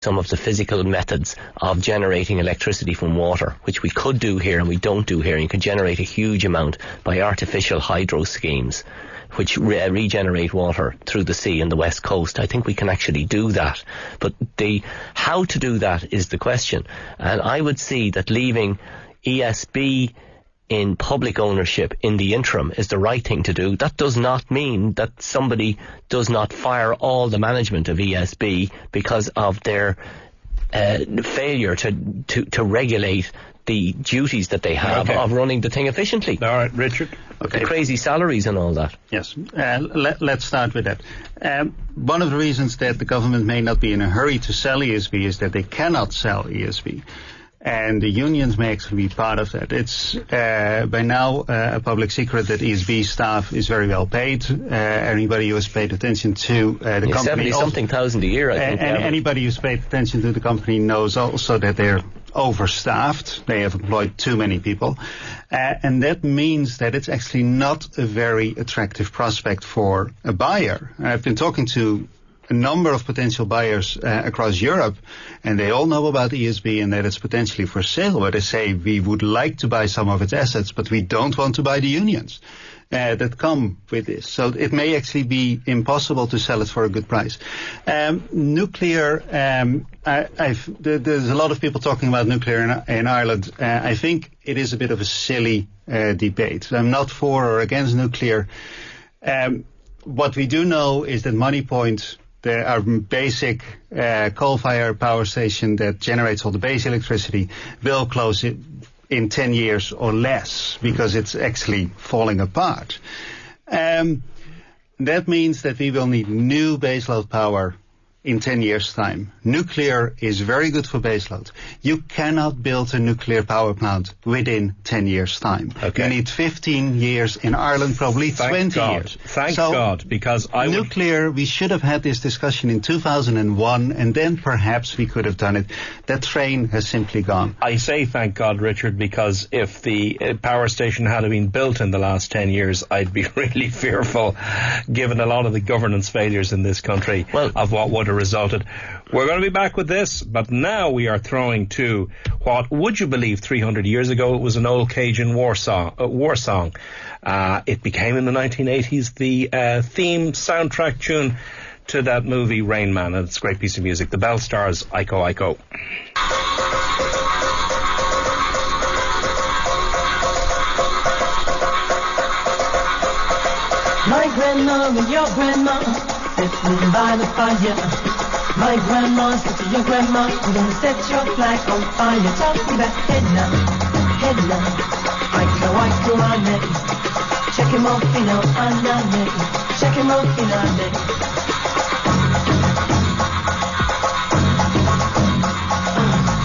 some of the physical methods of generating electricity from water, which we could do here and we don't do here. You can generate a huge amount by artificial hydro schemes, which regenerate water through the sea in the west coast. I think we can actually do that. But how to do that is the question. And I would see that leaving ESB in public ownership in the interim is the right thing to do. That does not mean that somebody does not fire all the management of ESB because of their failure to regulate the duties that they have of running the thing efficiently. All right, Richard. Okay. The crazy salaries and all that. Yes. Let's start with that. One of the reasons that the government may not be in a hurry to sell ESB is that they cannot sell ESB. And the unions may actually be part of that. It's by now a public secret that ESB staff is very well paid. Anybody who has paid attention to the company... 70-something thousand a year, I think. And anybody who's paid attention to the company knows also that they're overstaffed. They have employed too many people. And that means that it's actually not a very attractive prospect for a buyer. I've been talking to a number of potential buyers across Europe, and they all know about ESB and that it's potentially for sale, where they say we would like to buy some of its assets, but we don't want to buy the unions that come with this. So it may actually be impossible to sell it for a good price. Nuclear, there's a lot of people talking about nuclear in Ireland. I think it is a bit of a silly debate. I'm not for or against nuclear. What we do know is that Moneypoint, our basic coal-fired power station that generates all the base electricity, will close it in 10 years or less because it's actually falling apart. That means that we will need new baseload power in 10 years' time. Nuclear is very good for baseload. You cannot build a nuclear power plant within 10 years' time. Okay. You need 15 years in Ireland, probably 20 years. Thank God, because nuclear, we should have had this discussion in 2001, and then perhaps we could have done it. That train has simply gone. I say thank God, Richard, because if the power station had been built in the last 10 years, I'd be really fearful, given a lot of the governance failures in this country, of what would have resulted. We're going to be back with this, but now we are throwing to what, would you believe, 300 years ago it was an old Cajun war song. It became in the 1980s the theme soundtrack tune to that movie Rain Man, and it's a great piece of music. The Bell Stars, Iko Iko. My grandma and your grandma sitting by the fire. My grandma said to your grandma, I'm gonna set your flag on fire. Talking about head now, Iko ane. Check him off, you know, anane. Check him off, you know, ane.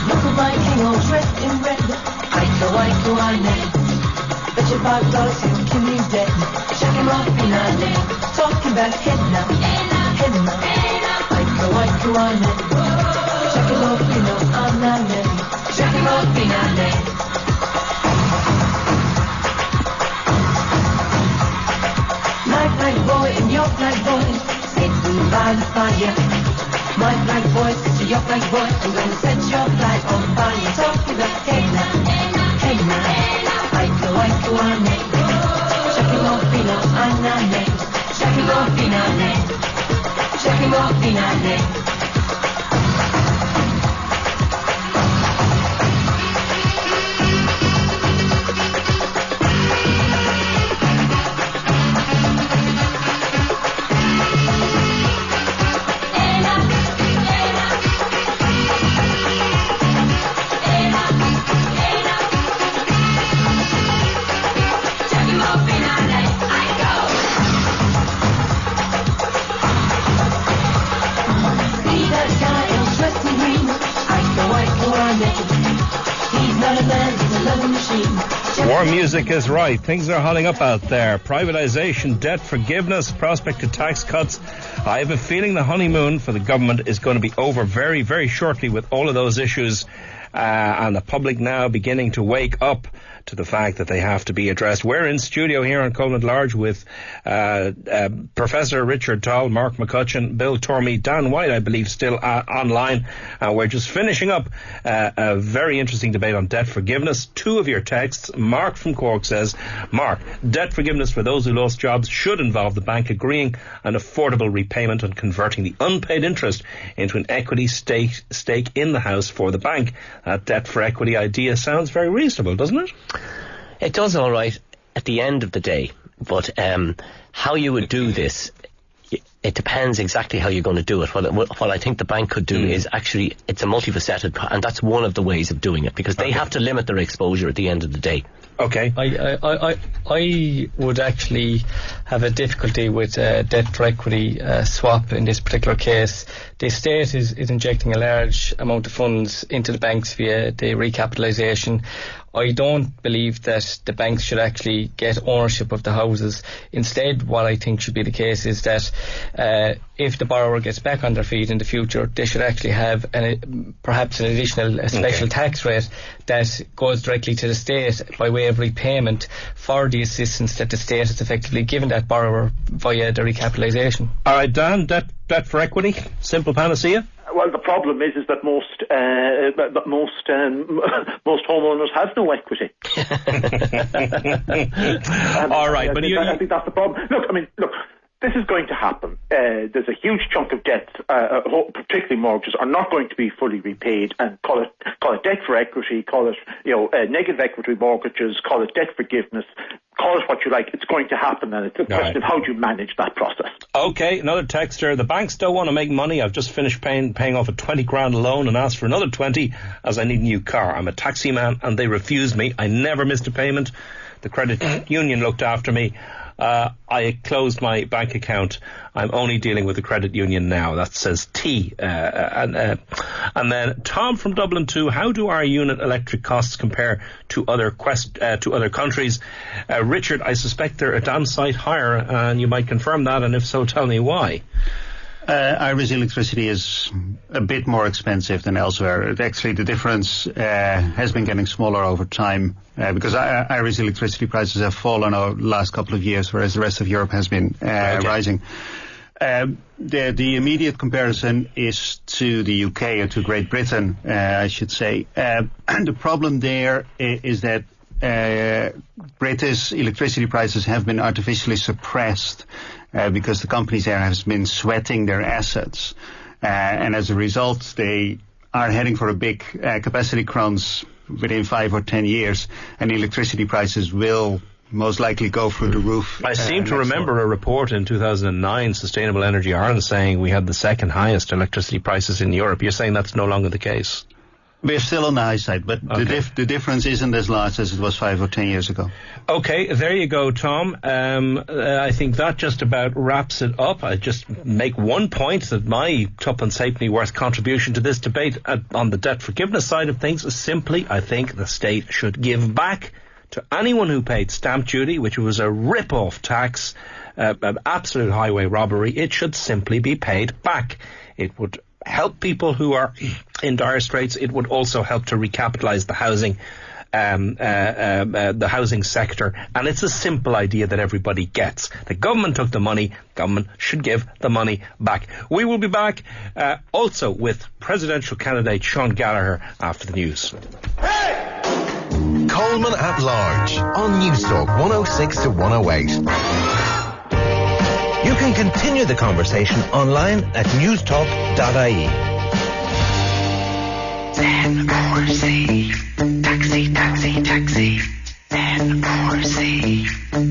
Look at my king all dressed in red. Iko ane. Bet your $5 he'll kill me dead. Check him off, you know, ane. Talking about head now, Iko ane. Check him off, you know, anane. Check him off, you know, ane. My black boy and your black boy sitting by the fire. My black boy says to your black boy, I'm gonna set your flag on fire. Talking about hey now, Iko ane. Check him off, you know, anane. Check him off, you know, ane. Check him off, you know, ane. War music is right. Things are hotting up out there. Privatization, debt forgiveness, prospect of tax cuts. I have a feeling the honeymoon for the government is going to be over very, very shortly with all of those issues and the public now beginning to wake up to the fact that they have to be addressed. We're in studio here on Coleman at Large with Professor Richard Toll, Mark McCutcheon, Bill Tormey, Dan White, I believe, still online. We're just finishing up a very interesting debate on debt forgiveness. Two of your texts. Mark from Cork says, Mark, debt forgiveness for those who lost jobs should involve the bank agreeing an affordable repayment and converting the unpaid interest into an equity stake in the house for the bank. That debt for equity idea sounds very reasonable, doesn't it? It does, all right, at the end of the day. But how you would do this, it depends exactly how you're going to do it. What I think the bank could do is actually, it's a multifaceted, and that's one of the ways of doing it, because they have to limit their exposure at the end of the day. Okay. I would actually have a difficulty with debt for equity swap in this particular case. The state is injecting a large amount of funds into the banks via the recapitalisation. I don't believe that the banks should actually get ownership of the houses. Instead, what I think should be the case is that if the borrower gets back on their feet in the future, they should actually have perhaps an additional special tax rate that goes directly to the state by way of repayment for the assistance that the state has effectively given that borrower via the recapitalisation. All right, Dan, debt for equity, simple panacea? Well, the problem is that most homeowners have no equity. All right, I think that's the problem. Look. This is going to happen. There's a huge chunk of debts, particularly mortgages, are not going to be fully repaid, and call it debt for equity, call it negative equity mortgages, call it debt forgiveness, call it what you like. It's going to happen, and it's a question of how do you manage that process. Okay, another texter. The banks don't want to make money. I've just finished paying off a 20 grand loan and asked for another 20 as I need a new car. I'm a taxi man and they refused me. I never missed a payment. The credit union looked after me. I closed my bank account. I'm only dealing with the credit union now. That says T. And then Tom from Dublin 2. How do our unit electric costs compare to other countries? Richard, I suspect they're a damn sight higher, and you might confirm that. And if so, tell me why. Irish electricity is a bit more expensive than elsewhere. Actually, the difference has been getting smaller over time because Irish electricity prices have fallen over the last couple of years, whereas the rest of Europe has been rising. The immediate comparison is to the UK or to Great Britain, I should say. And the problem there is that British electricity prices have been artificially suppressed because the companies there have been sweating their assets. And as a result, they are heading for a big capacity crunch within 5 or 10 years, and electricity prices will most likely go through the roof. I seem to remember a report in 2009, Sustainable Energy Ireland, saying we had the second highest electricity prices in Europe. You're saying that's no longer the case? We're still on the high side, but the difference isn't as large as it was 5 or 10 years ago. Okay, there you go, Tom. I think that just about wraps it up. I just make one point that my tuppence halfpenny worth contribution to this debate on the debt forgiveness side of things is simply, I think the state should give back to anyone who paid stamp duty, which was a rip-off tax, an absolute highway robbery. It should simply be paid back. It would help people who are in dire straits. It would also help to recapitalise the housing sector, and it's a simple idea that everybody gets. The government took the money, government should give the money back. We will be back also with presidential candidate Sean Gallagher after the news. Hey! Coleman at Large on Newstalk 106 to 108. You can continue the conversation online at newstalk.ie. 10-4-C. Taxi, taxi, taxi. 10-4-C.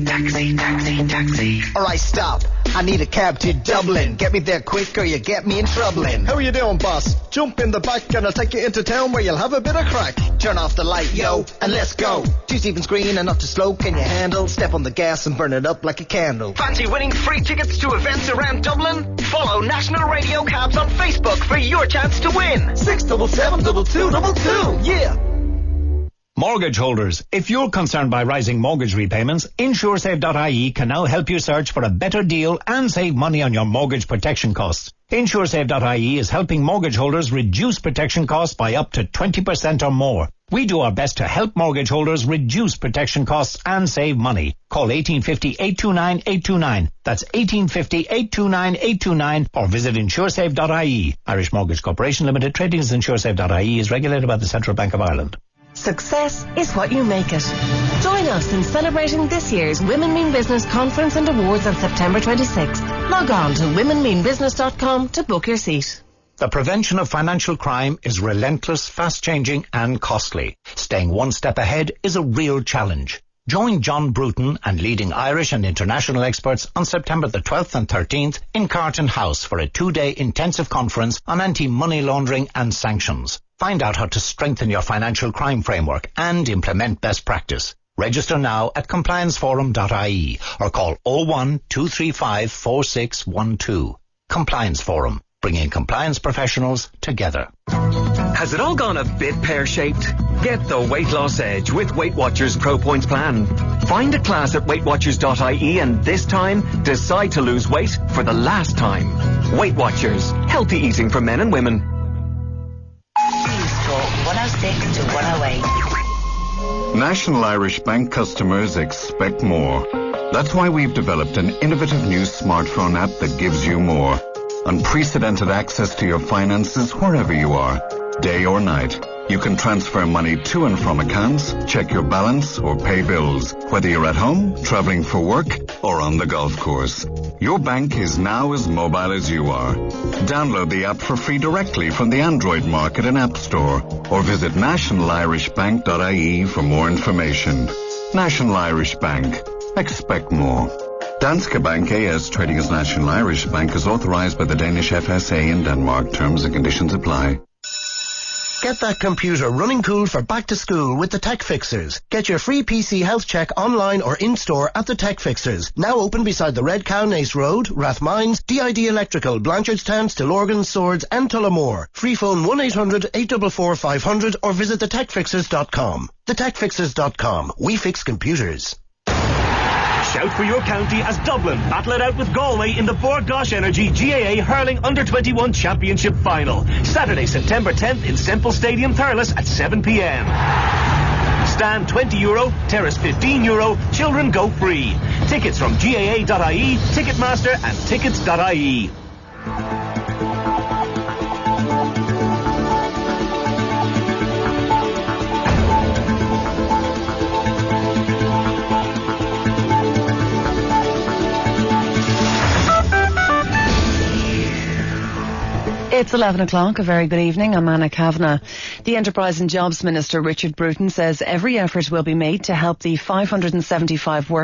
Taxi, taxi, taxi. Alright, stop. I need a cab to Dublin. Get me there quick or you get me in trouble. How you doing, boss? Jump in the back and I'll take you into town where you'll have a bit of crack. Turn off the light, yo, and let's go. 2 Stevens Green and not too slow, can you handle? Step on the gas and burn it up like a candle. Fancy winning free tickets to events around Dublin? Follow National Radio Cabs on Facebook for your chance to win. 677-2222, yeah. Mortgage holders, if you're concerned by rising mortgage repayments, InsureSafe.ie can now help you search for a better deal and save money on your mortgage protection costs. InsureSafe.ie is helping mortgage holders reduce protection costs by up to 20% or more. We do our best to help mortgage holders reduce protection costs and save money. Call 1850-829-829. That's 1850-829-829 or visit InsureSafe.ie. Irish Mortgage Corporation Limited, trading as InsureSafe.ie, is regulated by the Central Bank of Ireland. Success is what you make it. Join us in celebrating this year's Women Mean Business Conference and Awards on September 26th. Log on to womenmeanbusiness.com to book your seat. The prevention of financial crime is relentless, fast-changing and costly. Staying one step ahead is a real challenge. Join John Bruton and leading Irish and international experts on September the 12th and 13th in Carton House for a 2-day intensive conference on anti-money laundering and sanctions. Find out how to strengthen your financial crime framework and implement best practice. Register now at complianceforum.ie or call 01 235 4612. Compliance Forum, bringing compliance professionals together. Has it all gone a bit pear-shaped? Get the weight loss edge with Weight Watchers Pro Points Plan. Find a class at weightwatchers.ie and this time decide to lose weight for the last time. Weight Watchers, healthy eating for men and women. News Talk 106 to 108. National Irish Bank customers expect more. That's why we've developed an innovative new smartphone app that gives you more. Unprecedented access to your finances wherever you are, day or night. You can transfer money to and from accounts, check your balance, or pay bills, whether you're at home, traveling for work, or on the golf course. Your bank is now as mobile as you are. Download the app for free directly from the Android market and App Store, or visit nationalirishbank.ie for more information. National Irish Bank. Expect more. Danske Bank AS, trading as National Irish Bank, is authorized by the Danish FSA in Denmark. Terms and conditions apply. Get that computer running cool for back to school with the Tech Fixers. Get your free PC health check online or in-store at the Tech Fixers. Now open beside the Red Cow Nace Road, Rathmines, DID Electrical, Blanchardstown, Stillorgan, Swords and Tullamore. Free phone 1-800-844-500 or visit thetechfixers.com. Thetechfixers.com. We fix computers. Shout for your county as Dublin battle it out with Galway in the Bord Gáis Energy GAA Hurling Under-21 Championship Final. Saturday, September 10th in Semple Stadium, Thurles at 7 p.m. Stand €20, terrace €15, children go free. Tickets from GAA.ie, Ticketmaster and Tickets.ie. It's 11 o'clock. A very good evening. I'm Anna Kavanagh. The Enterprise and Jobs Minister, Richard Bruton, says every effort will be made to help the 575 workers